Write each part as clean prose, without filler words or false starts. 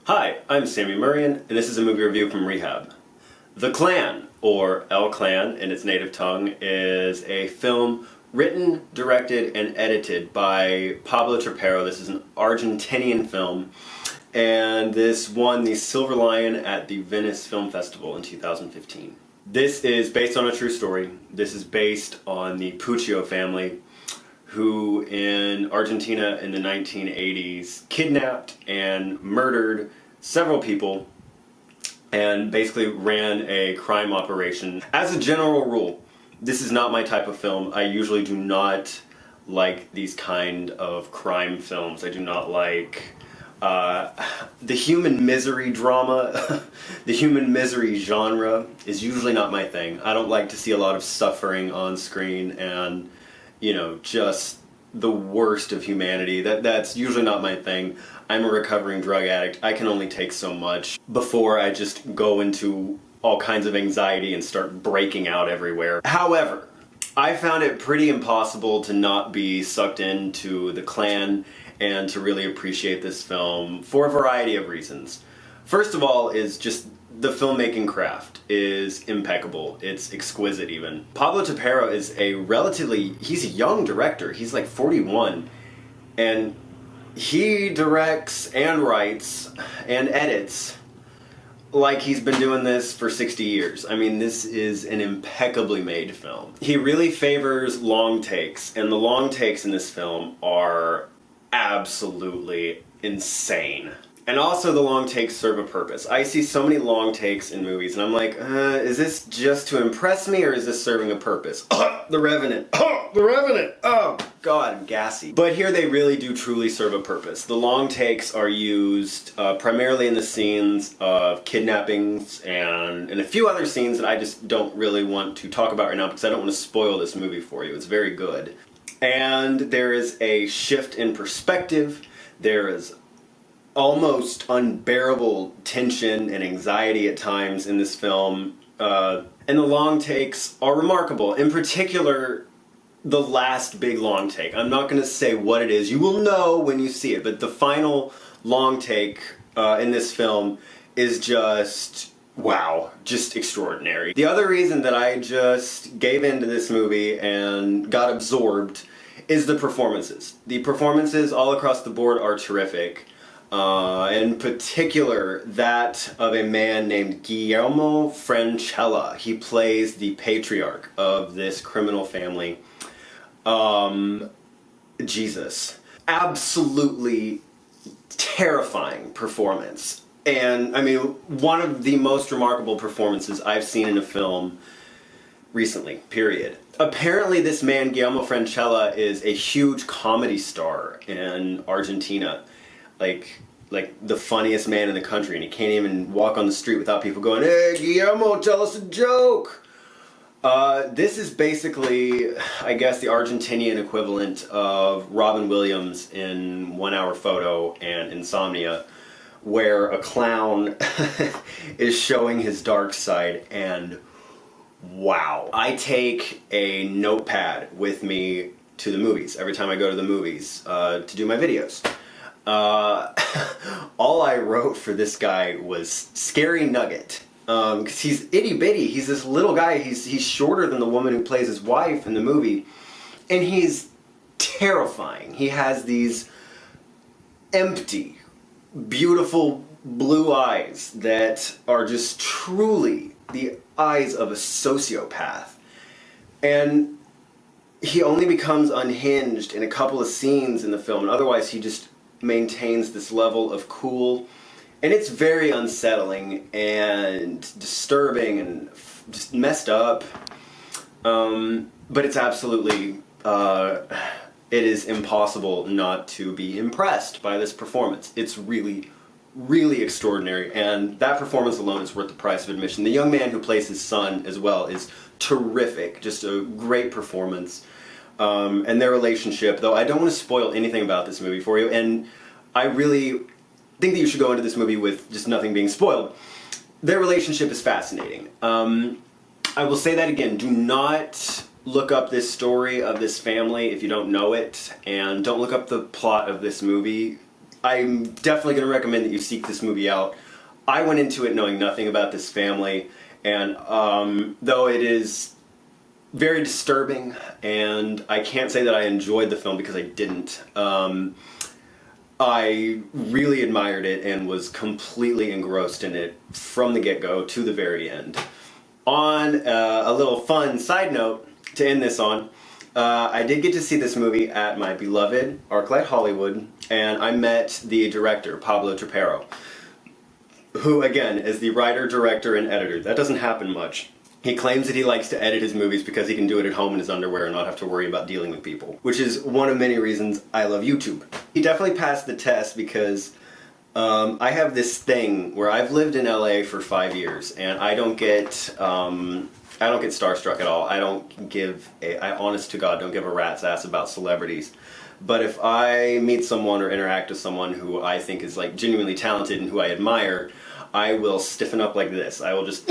Hi, I'm Sammy Murrian, and this is a movie review from Rehab. The Clan, or El Clan in its native tongue, is a film written, directed, and edited by Pablo Trapero. This is an Argentinian film, and this won the Silver Lion at the Venice Film Festival in 2015. This is based on a true story. This is based on the Puccio family, who in Argentina in the 1980s kidnapped and murdered several people and basically ran a crime operation. As a general rule, this is not my type of film. I usually do not like these kind of crime films. I do not like the human misery drama. The human misery genre is usually not my thing. I don't like to see a lot of suffering on screen and, you know, just the worst of humanity. That's usually not my thing. I'm a recovering drug addict. I can only take so much before I just go into all kinds of anxiety and start breaking out everywhere. However, I found it pretty impossible to not be sucked into The Clan and to really appreciate this film for a variety of reasons. First of all is just the filmmaking craft is impeccable. It's exquisite even. Pablo Trapero is he's a young director. He's like 41, and he directs and writes and edits like he's been doing this for 60 years. I mean, this is an impeccably made film. He really favors long takes, and the long takes in this film are absolutely insane. And also the long takes serve a purpose. I see so many long takes in movies and I'm like, is this just to impress me or is this serving a purpose? The Revenant. The Revenant. Oh, God, I'm gassy. But here they really do truly serve a purpose. The long takes are used primarily in the scenes of kidnappings and in a few other scenes that I just don't really want to talk about right now because I don't want to spoil this movie for you. It's very good. And there is a shift in perspective. There is almost unbearable tension and anxiety at times in this film, and the long takes are remarkable. In particular, the last big long take. I'm not going to say what it is. You will know when you see it, but the final long take in this film is just, wow, just extraordinary. The other reason that I just gave into this movie and got absorbed is the performances. The performances all across the board are terrific. In particular, that of a man named Guillermo Francella. He plays the patriarch of this criminal family. Jesus. Absolutely terrifying performance. And, I mean, one of the most remarkable performances I've seen in a film recently, period. Apparently this man, Guillermo Francella, is a huge comedy star in Argentina. Like the funniest man in the country, and he can't even walk on the street without people going, "Hey, Guillermo, tell us a joke!" This is basically, I guess, the Argentinian equivalent of Robin Williams in 1 Hour Photo and Insomnia, where a clown is showing his dark side, and wow. I take a notepad with me to the movies every time I go to the movies to do my videos. All I wrote for this guy was Scary Nugget, because he's itty bitty. He's this little guy. He's shorter than the woman who plays his wife in the movie, and he's terrifying. He has these empty, beautiful blue eyes that are just truly the eyes of a sociopath, and he only becomes unhinged in a couple of scenes in the film, and otherwise he just maintains this level of cool, and it's very unsettling and disturbing and just messed up, but it's absolutely it is impossible not to be impressed by this performance. It's really, really extraordinary, and that performance alone is worth the price of admission. The young man who plays his son as well is terrific, just a great performance. And their relationship, though I don't want to spoil anything about this movie for you, and I really think that you should go into this movie with just nothing being spoiled. Their relationship is fascinating. I will say that again, do not look up this story of this family if you don't know it, and don't look up the plot of this movie. I'm definitely going to recommend that you seek this movie out. I went into it knowing nothing about this family, and though it is very disturbing, and I can't say that I enjoyed the film because I didn't. I really admired it and was completely engrossed in it from the get-go to the very end. On a little fun side note to end this on, I did get to see this movie at my beloved ArcLight Hollywood, and I met the director, Pablo Trapero, who, again, is the writer, director, and editor. That doesn't happen much. He claims that he likes to edit his movies because he can do it at home in his underwear and not have to worry about dealing with people, which is one of many reasons I love YouTube. He definitely passed the test because I have this thing where I've lived in LA for 5 years, and I don't get starstruck at all. I honest to God, don't give a rat's ass about celebrities. But if I meet someone or interact with someone who I think is like genuinely talented and who I admire, I will stiffen up like this. I will just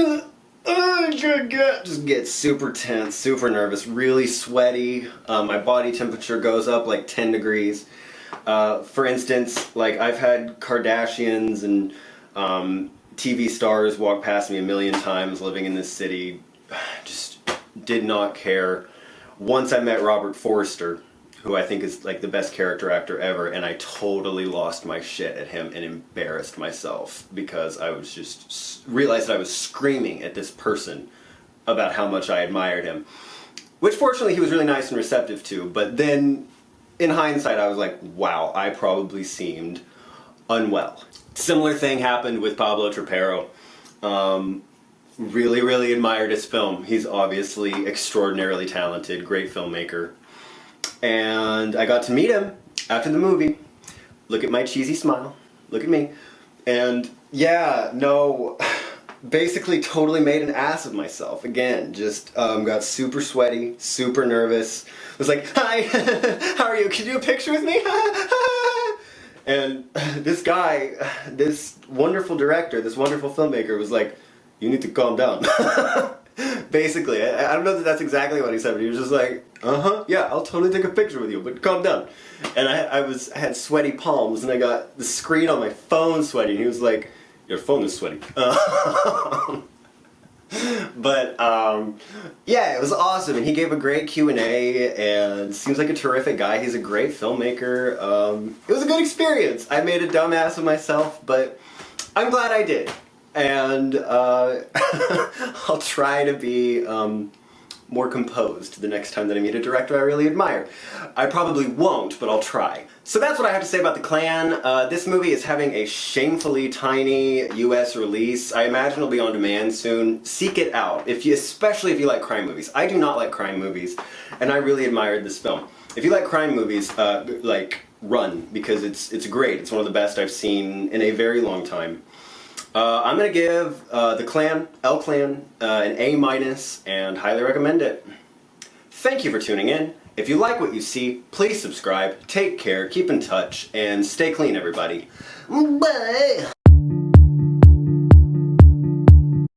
get super tense, super nervous, really sweaty. My body temperature goes up like 10 degrees. For instance, like I've had Kardashians and TV stars walk past me a million times living in this city. Just did not care. Once I met Robert Forster, who I think is like the best character actor ever, and I totally lost my shit at him and embarrassed myself because I was just realized that I was screaming at this person about how much I admired him, which fortunately he was really nice and receptive to. But then in hindsight I was like, wow, I probably seemed unwell. Similar thing happened with Pablo Trapero. Really admired his film. He's obviously extraordinarily talented, great filmmaker. And I got to meet him after the movie. Look at my cheesy smile. Look at me. And yeah, no, basically totally made an ass of myself. Again, just got super sweaty, super nervous. Was like, hi, how are you? Can you do a picture with me? And this guy, this wonderful director, this wonderful filmmaker was like, you need to calm down. Basically, I don't know that that's exactly what he said, but he was just like, yeah, I'll totally take a picture with you, but calm down. And I had sweaty palms, and I got the screen on my phone sweaty, and he was like, your phone is sweaty. But, yeah, it was awesome, and he gave a great Q&A, and seems like a terrific guy. He's a great filmmaker. It was a good experience. I made a dumbass of myself, but I'm glad I did. And I'll try to be more composed the next time that I meet a director I really admire. I probably won't, but I'll try. So that's what I have to say about The Clan. This movie is having a shamefully tiny US release. I imagine it'll be on demand soon. Seek it out, especially if you like crime movies. I do not like crime movies, and I really admired this film. If you like crime movies, run, because it's great. It's one of the best I've seen in a very long time. I'm going to give The Clan, El Clan, an A-, and highly recommend it. Thank you for tuning in. If you like what you see, please subscribe, take care, keep in touch, and stay clean, everybody. Bye!